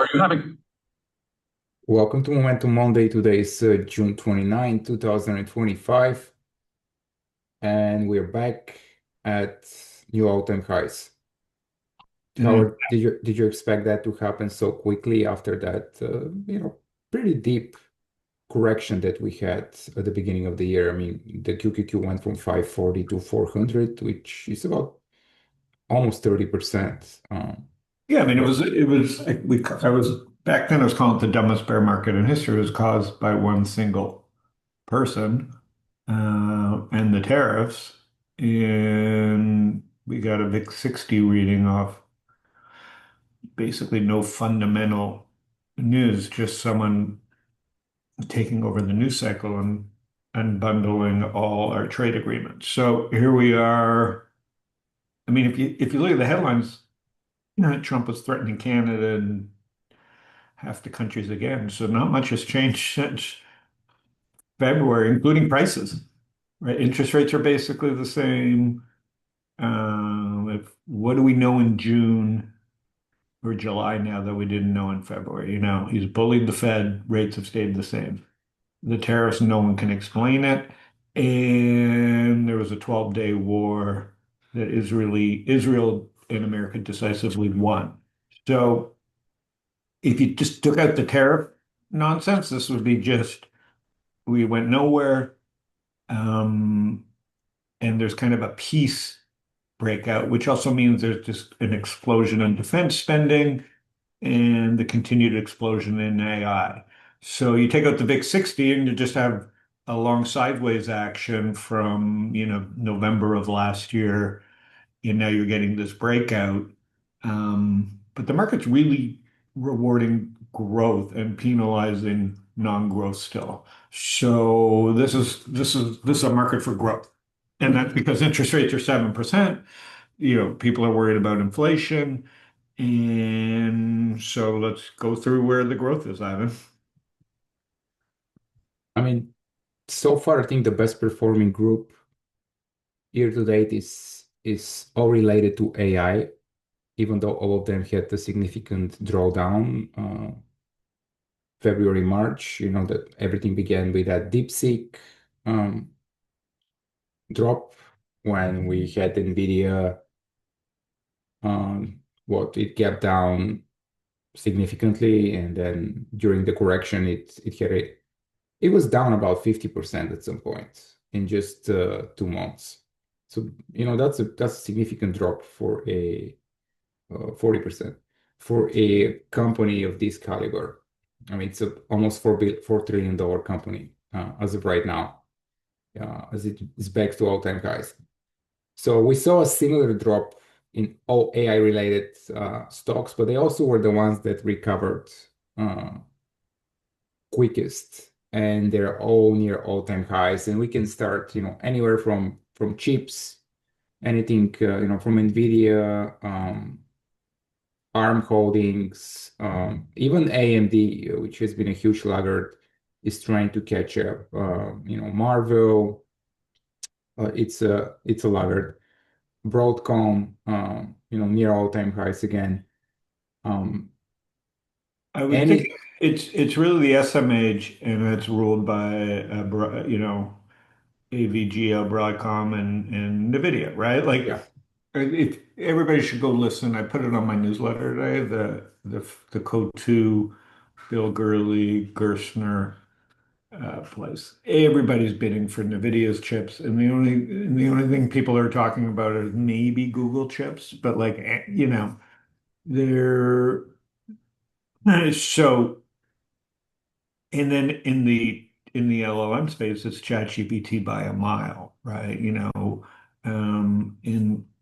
Are you having? Welcome to Momentum Monday. Today is June 29, 2025, and we're back at new all-time highs. Mm. Howard, did you expect that to happen so quickly after that, pretty deep correction that we had at the beginning of the year? I mean, the QQQ went from 540 to 400, which is about almost 30%. Yeah, I mean, But I was back then. I was calling it the dumbest bear market in history. It was caused by one single person and the tariffs, and we got a VIX 60 reading off basically no fundamental news, just someone taking over the news cycle and unbundling all our trade agreements. So here we are. I mean, if you look at the headlines, Trump was threatening Canada and half the countries again. So not much has changed since February, including prices, right? Interest rates are basically the same. What do we know in June or July now that we didn't know in February? He's bullied the Fed, rates have stayed the same. The tariffs, no one can explain it. And there was a 12-day war that Israel and America decisively won. So if you just took out the tariff nonsense, this would be just we went nowhere. Um, and there's kind of a peace breakout, which also means there's just an explosion in defense spending and the continued explosion in AI. So you take out the VIX 60 and you just have a long sideways action from, November of last year, and now you're getting this breakout. But the market's really rewarding growth and penalizing non-growth still. So this is a market for growth. And that's because interest rates are 7%. People are worried about inflation. And so let's go through where the growth is, Ivan. I mean, so far, I think the best performing group year to date is all related to AI, even though all of them had a significant drawdown, February, March. You know that everything began with that DeepSeek um, drop when we had NVIDIA. What it gapped down significantly, and then during the correction, it was down about 50% at some point in just 2 months. So that's a significant drop for a 40% for a company of this caliber. I mean, it's a almost $4 trillion company as of right now, as it is back to all-time highs. So we saw a similar drop in all AI-related stocks, but they also were the ones that recovered uh, quickest, and they're all near all-time highs. And we can start, anywhere from chips, anything, from NVIDIA, ARM Holdings, even AMD, which has been a huge laggard, is trying to catch up. Marvel, it's a laggard. Broadcom, near all-time highs again. Um, I would think any, it's really the SMH, and it's ruled by AVGO, Broadcom, and NVIDIA, right? Like, yeah, if everybody should go listen. I put it on my newsletter today. The Code 2, Bill Gurley, Gerstner place. Everybody's bidding for NVIDIA's chips, and the only thing people are talking about is maybe Google chips, but like they're so. And then in the LLM space, it's ChatGPT by a mile, right? And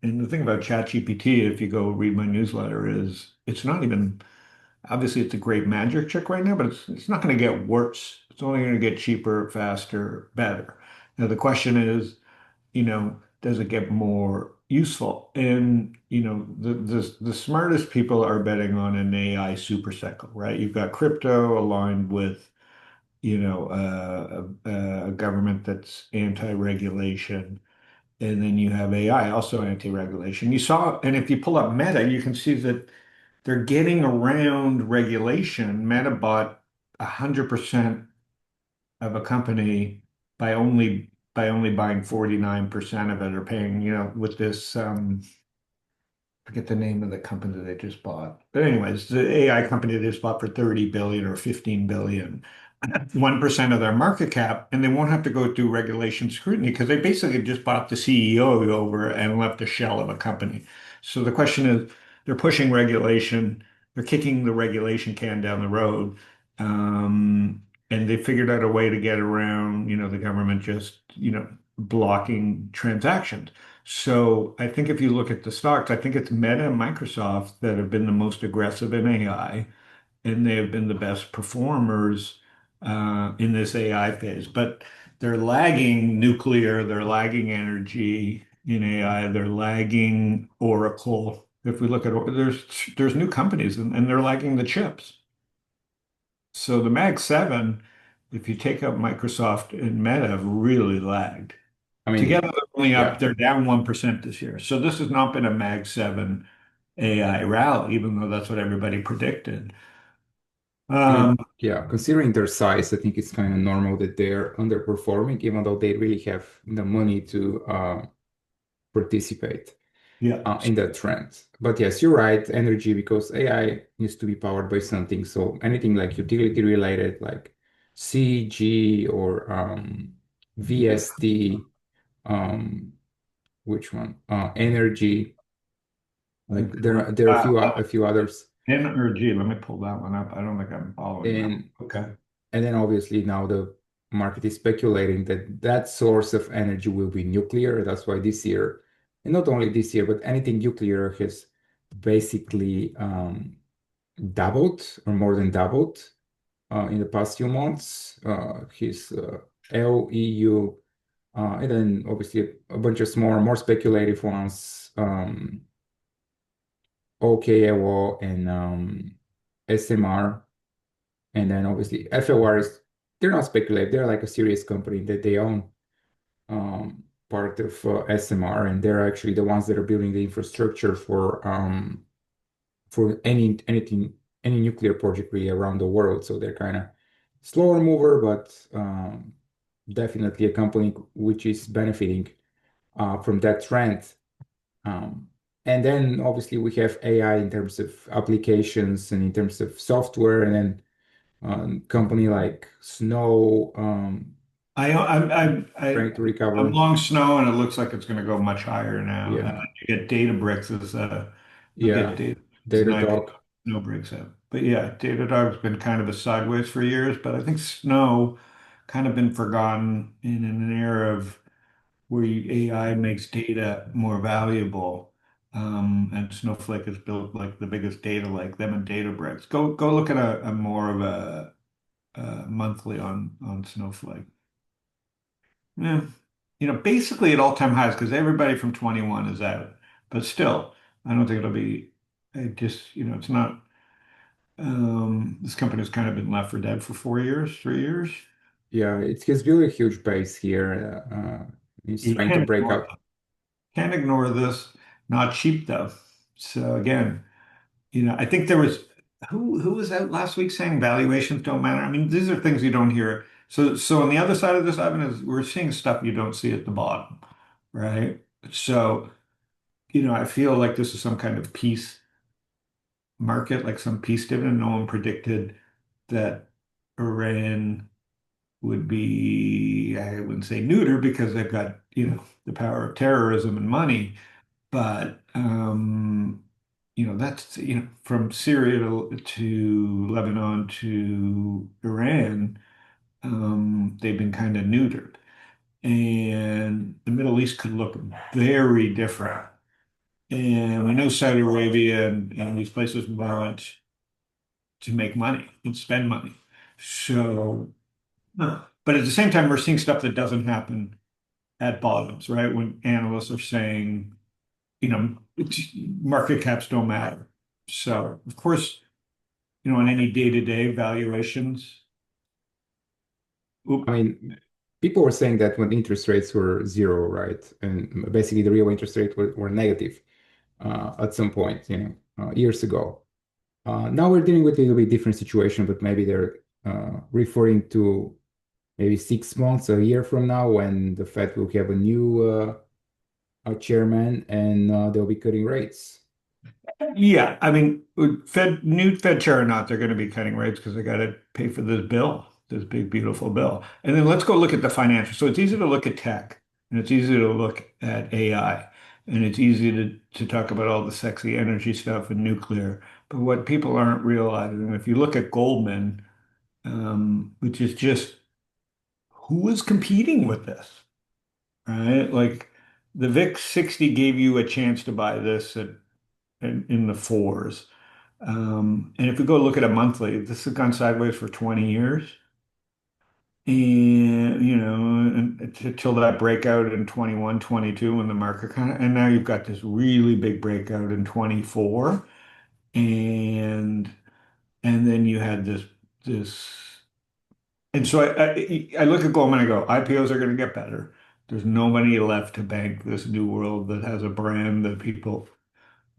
the thing about ChatGPT, if you go read my newsletter, is it's not even obviously it's a great magic trick right now, but it's not going to get worse. It's only going to get cheaper, faster, better. Now the question is, does it get more useful? And the smartest people are betting on an AI super cycle, right? You've got crypto aligned with a government that's anti-regulation, and then you have AI also anti-regulation. And if you pull up Meta, you can see that they're getting around regulation. Meta bought 100% of a company by only buying 49% of it, or paying, with this forget the name of the company that they just bought. But anyways, the AI company they just bought for 30 billion or 15 billion. 1% of their market cap, and they won't have to go through regulation scrutiny because they basically just bought the CEO over and left a shell of a company. So the question is, they're pushing regulation, they're kicking the regulation can down the road, and they figured out a way to get around, the government just, blocking transactions. So I think if you look at the stocks, I think it's Meta and Microsoft that have been the most aggressive in AI, and they have been the best performers in this AI phase. But they're lagging nuclear, they're lagging energy in AI, they're lagging Oracle. If we look at there's new companies, and they're lagging the chips. So the Mag 7, if you take out Microsoft and Meta, have really lagged. I mean, Together, they're only up, yeah. they're down 1% this year. So this has not been a Mag 7 AI rally, even though that's what everybody predicted. I mean, Um, yeah, considering their size, I think it's kind of normal that they're underperforming, even though they really have the money to participate yeah. in that trend. But yes, you're right, energy, because AI needs to be powered by something. So anything like utility related, like CG or VST, um, which one? Energy. Like there are a few others, Energy, let me pull that one up. I don't think I'm following that one. and Okay. and then obviously now the market is speculating that that source of energy will be nuclear. That's why this year, and not only this year, but anything nuclear has basically doubled or more than doubled in the past few months. His LEU, and then obviously a bunch of more speculative ones, OKLO and SMR. And then obviously FLR is, they're not speculative, they're like a serious company that they own part of SMR, and they're actually the ones that are building the infrastructure for any nuclear project really around the world. So they're kind of slower mover, but definitely a company which is benefiting from that trend. Um, and then obviously we have AI in terms of applications and in terms of software, and then company like Snow I, I'm, I'm, I, trying to I'm recover. long snow, and it looks like it's going to go much higher now. And then Yeah, you get Databricks you'll get yeah, data as an IPO, Datadog. Snow breaks out. But yeah, Datadog's been kind of a sideways for years, but I think Snow kind of been forgotten in an era of where AI makes data more valuable. And Snowflake has built like the biggest data lake, them and Databricks. Go look at a more of a monthly on Snowflake. Yeah, basically at all-time highs because everybody from 21 is out. But still, I don't think it'll be. It just, it's not. This company's kind of been left for dead for 4 years, 3 years. Yeah, it has built a huge base here. He's You trying to can't break ignore out. can't ignore this. Not cheap though. So again, I think there was who was out last week saying valuations don't matter. I mean, these are things you don't hear. So on the other side of this, Ivan, is we're seeing stuff you don't see at the bottom, right? So, I feel like this is some kind of peace market, like some peace dividend. No one predicted that Iran would be, I wouldn't say neuter because they've got, the power of terrorism and money. But that's from Syria to Lebanon to Iran, they've been kind of neutered, and the Middle East could look very different. And we know Saudi Arabia and these places want to make money and spend money. So, but at the same time, we're seeing stuff that doesn't happen at bottoms, right? When analysts are saying market caps don't matter. So, of course, on any day-to-day valuations, I oop, mean, people were saying that when interest rates were zero, right? And basically the real interest rate were negative at some point, years ago. Now we're dealing with a little bit different situation, but maybe they're referring to maybe 6 months, a year from now, when the Fed will have a new chairman and they'll be cutting rates. Yeah, I mean, new Fed chair or not, they're going to be cutting rates because they got to pay for this bill, this big, beautiful bill. And then let's go look at the financials. So it's easy to look at tech, and it's easy to look at AI, and it's easy to talk about all the sexy energy stuff and nuclear. But what people aren't realizing, if you look at Goldman, which is just who is competing with this, right? Like the VIX 60 gave you a chance to buy this in the fours. And if we go look at a monthly, this has gone sideways for 20 years. And, until that breakout in 21, 22, when the market and now you've got this really big breakout in 24. And, and then you had this, and so I look at Goldman and I go, IPOs are going to get better. There's nobody left to bank this new world that has a brand that people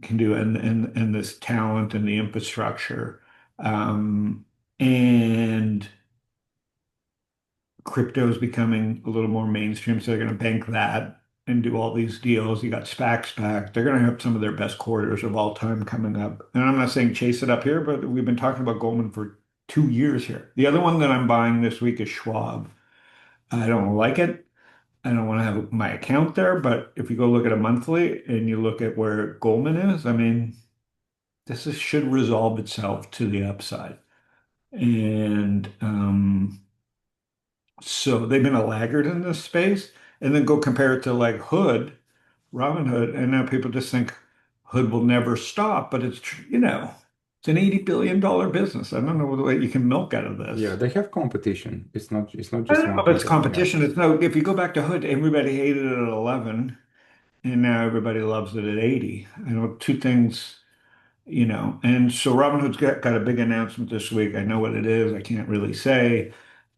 can do and this talent and the infrastructure. Um, and crypto is becoming a little more mainstream, so they're going to bank that and do all these deals. You got SPACs back. They're going to have some of their best quarters of all time coming up. And I'm not saying chase it up here, but we've been talking about Goldman for 2 years here. The other one that I'm buying this week is Schwab. I don't like it. I don't want to have my account there, but if you go look at a monthly and you look at where Goldman is, I mean, should resolve itself to the upside. And so they've been a laggard in this space. And then go compare it to like Hood, Robinhood, and now people just think Hood will never stop, but it's an $80 billion business. I don't know what you can milk out of Yeah, this. they have competition. It's not I just don't know one if it's company. Yeah. competition. It's no, if you go back to Hood, everybody hated it at 11, and now everybody loves it at 80. I know two things. And so Robinhood's got a big announcement this week. I know what it is. I can't really say,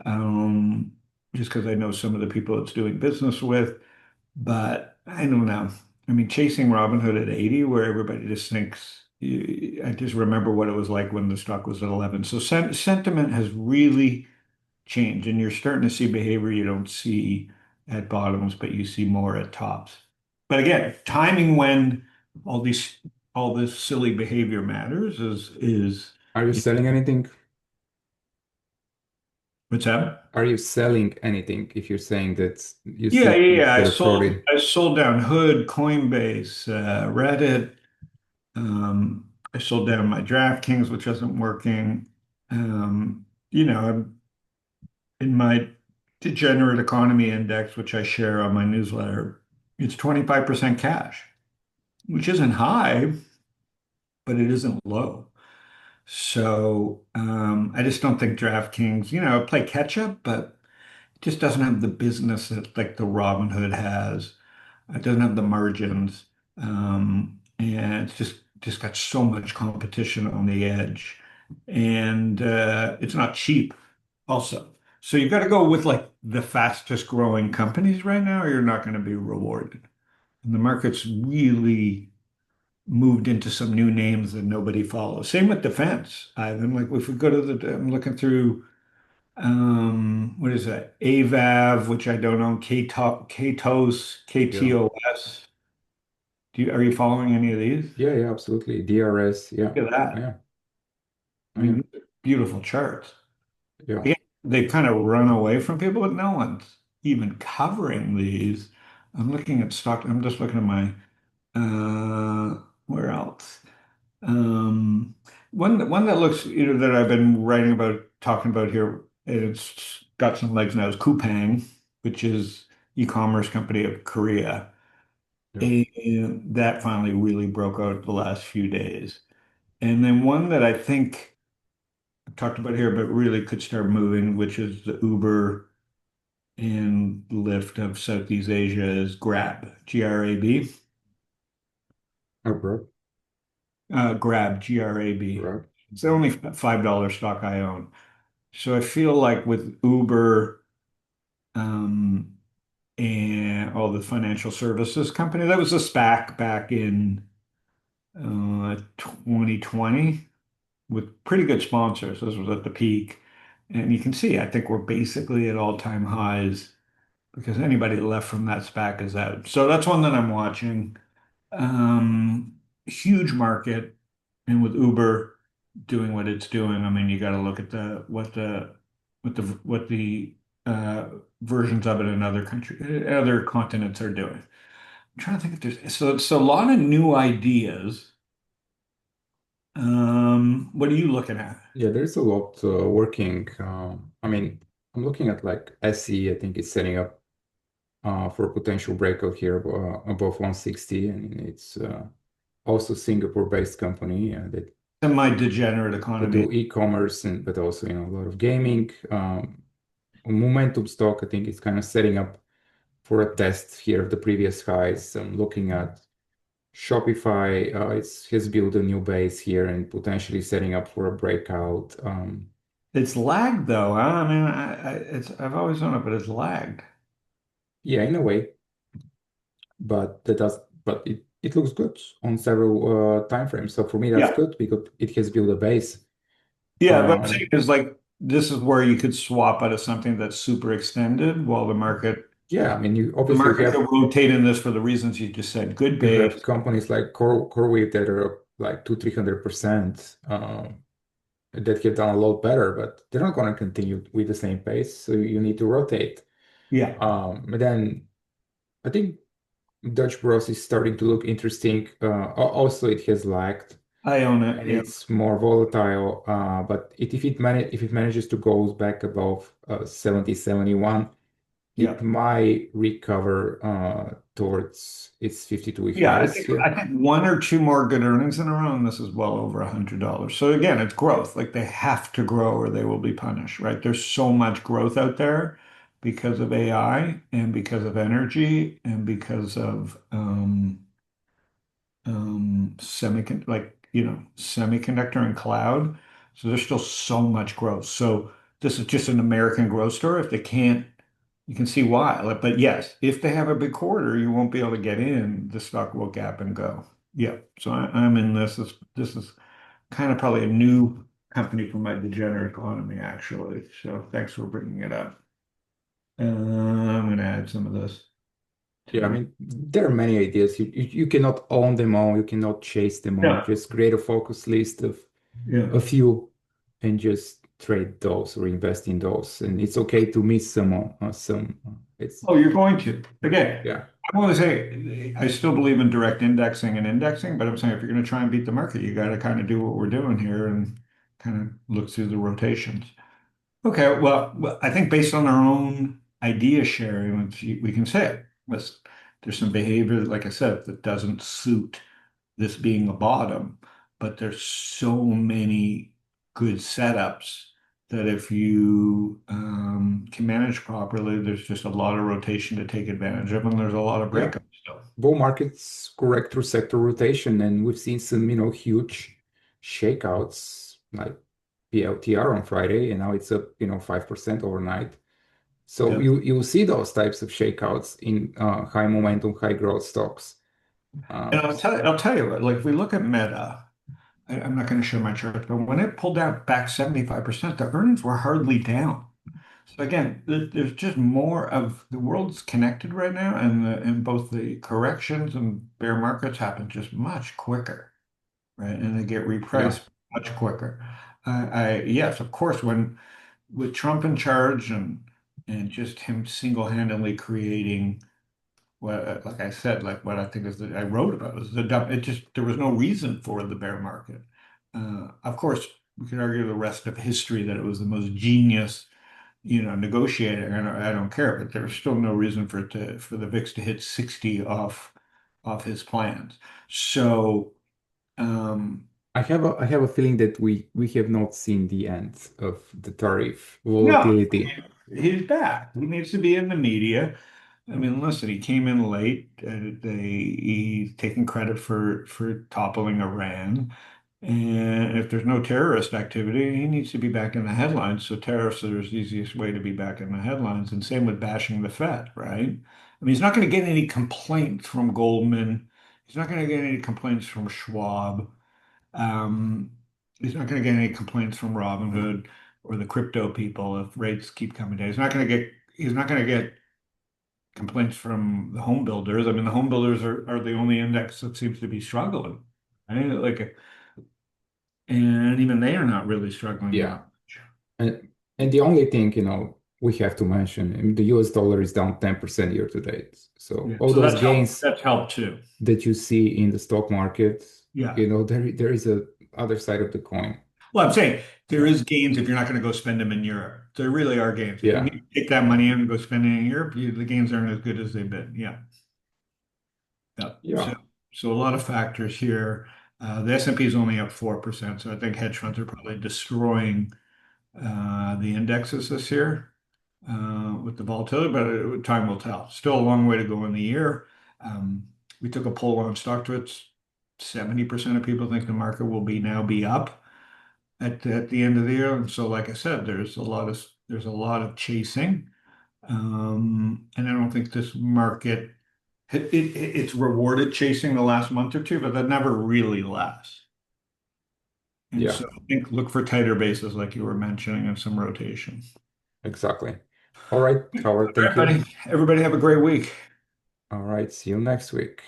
um, just because I know some of the people it's doing business with, but I don't know. I mean, chasing Robinhood at 80, where everybody just thinks, I just remember what it was like when the stock was at 11. So sentiment has really changed, and you're starting to see behavior you don't see at bottoms, but you see more at tops. But again, timing when all these all this silly behavior matters is Are you selling anything? what's that? Are you selling anything if you're saying that you Yeah, see yeah, things yeah. that are fraudy? I sold down Hood, Coinbase, Reddit. I sold down my DraftKings, which isn't working. I'm in my degenerate economy index, which I share on my newsletter. It's 25% cash, which isn't high, but it isn't low. So I just don't think DraftKings, play catch up, but it just doesn't have the business that like the Robinhood has. It doesn't have the margins, and it's just got so much competition on the edge, and it's not cheap, also. So you've got to go with like the fastest growing companies right now, or you're not going to be rewarded. And the market's really moved into some new names that nobody follows. Same with defense, Ivan. Like if we go to I'm looking through what is that? AVAV, which I don't know, KTOS, Yeah. KTOS. Are you following any of these? Yeah, yeah, absolutely. DRS. Yeah. Look at that. Yeah. I Yeah. mean, beautiful charts. Yeah. Yeah, they've kind of run away from people, but no one's even covering these. I'm looking at stock. I'm just looking at my where else? Um, one that looks, that I've been writing about, talking about here, it's got some legs now is Coupang, which is e-commerce company of Korea. Yeah. And that finally really broke out the last few days. And then one that I think I've talked about here, but really could start moving, which is the Uber and Lyft of Southeast Asia, is Grab, Grab. Oh, bro. Grab, Grab. Right. It's the only $5 stock I own. So I feel like with Uber, um, and all the financial services company, that was a SPAC back in 2020. with pretty good sponsors. This was at the peak. And you can see, I think we're basically at all-time highs because anybody left from that SPAC is out. So that's one that I'm watching. Huge market, and with Uber doing what it's doing, I mean, you got to look at what the uh, versions of it in other countries, other continents are doing. I'm trying to think if there's so it's a lot of new ideas. What are you looking at? Yeah, there's a lot working. I mean, I'm looking at like SE. I think it's setting up for a potential breakout here above 160, and it's also Singapore-based company Semi-degenerate that economy. do e-commerce and but also a lot of gaming. Momentum stock, I think, is kind of setting up for a test here of the previous highs. I'm looking at Shopify. It's has built a new base here and potentially setting up for a breakout. It's lagged though. Huh? I mean, I've always known it, but it's lagged. Yeah, in a way, but it looks good on several time frames. So for me, that's Yeah. good because it has built a base. Yeah, but I'm saying Um, is like this is where you could swap out of something that's super extended while yeah, I mean, you the obviously market could rotate in this for the reasons you just said. Good you base. have companies like CoreWeave that are up like 200-300%, that have done a lot better, but they're not going to continue with the same pace. So you need to rotate. Yeah, But then I think Dutch Bros is starting to look interesting. Also, it has lagged I own it. and Yeah, it's more volatile. But if it manages to go back above 70, 71, it yeah. might recover towards its 52-week Yeah, highs here. I think one or two more good earnings in a row, and this is well over $100. So again, it's growth. Like they have to grow or they will be punished, right? There's so much growth out there because of AI and because of energy and because of semiconductor and cloud. So there's still so much growth. So this is just an American growth story. If they can't, you can see why. But yes, if they have a big quarter, you won't be able to get in. The stock will gap and go. Yeah. So I'm in this. This is kind of probably a new company for my degenerate economy, actually. So thanks for bringing it up. I'm going to add some of this to Yeah, I my. mean, there are many ideas. You cannot own them all. You cannot chase them all. Yeah. Just create a focus list of Yeah. a few and just trade those or invest in those. And it's okay to miss some. It's Oh, you're going to. Again, yeah, I want to say I still believe in direct indexing and indexing, but I'm saying if you're going to try and beat the market, you got to kind of do what we're doing here and kind of look through the rotations. Okay, well, I think based on our own idea sharing, we can say it. There's some behavior, like I said, that doesn't suit this being a bottom, but there's so many good setups that if you can manage properly, there's just a lot of rotation to take advantage of, and there's a lot of yeah. breakups still. Bull markets correct through sector rotation, and we've seen some, huge shakeouts like PLTR on Friday, and now it's up, 5% overnight. So Yeah. you see those types of shakeouts in high momentum, high growth stocks. And Um, I'll tell you what, like if we look at Meta, I'm not going to show my chart, but when it pulled out back 75%, the earnings were hardly down. So again, there's just more of the world's connected right now, and both the corrections and bear markets happen just much quicker, right? And they get yeah, repriced much quicker. Yes, of course, when with Trump in charge and just him single-handedly creating what, like I said, like what I think is I wrote about is the dump. It just there was no reason for the bear market. Of course, we could argue the rest of history that it was the most genius negotiating. I don't care, but there's still no reason for the VIX to hit 60 off his plans. So um, I have a feeling that we have not seen the end of the tariff no, volatility. he's back. He needs to be in the media. I mean, listen, he came in late. He's taking credit for toppling Iran. And if there's no terrorist activity, he needs to be back in the headlines. So tariffs are his easiest way to be back in the headlines. And same with bashing the Fed, right? I mean, he's not going to get any complaints from Goldman. He's not going to get any complaints from Schwab. Um, He's not going to get any complaints from Robinhood or the crypto people if rates keep coming down. He's not going to get complaints from the home builders. I mean, the home builders are the only index that seems to be struggling. Right? And even they are not really struggling that Yeah. much. And the only thing, we have to mention, I mean, the US dollar is down 10% year to date. So Yeah. all So those that's helped. gains That's helped too. that you see in the stock market, Yeah. there is a other side of the coin. Well, I'm saying there Yeah. is gains if you're not going to go spend them in Europe. There really are gains. If you Yeah. need to take that money in and go spend it in Europe, the gains aren't as good as they've been. Yeah. Yeah. So, Yeah. so a lot of factors here. The S&P is only up 4%. So I think hedge funds are probably destroying the indexes this year with the volatility, but time will tell. Still a long way to go in the year. Um, we took a poll on StockTwits. 70% of people think the market will be up at the end of the year. And so, like I said, there's a lot of chasing. And I don't think this market it's rewarded chasing the last month or two, but that never really lasts. And Yeah. so I think look for tighter bases like you were mentioning and some rotation. Exactly. All right, All Howard, right, thank you. buddy. Everybody have a great week. All right, see you next week.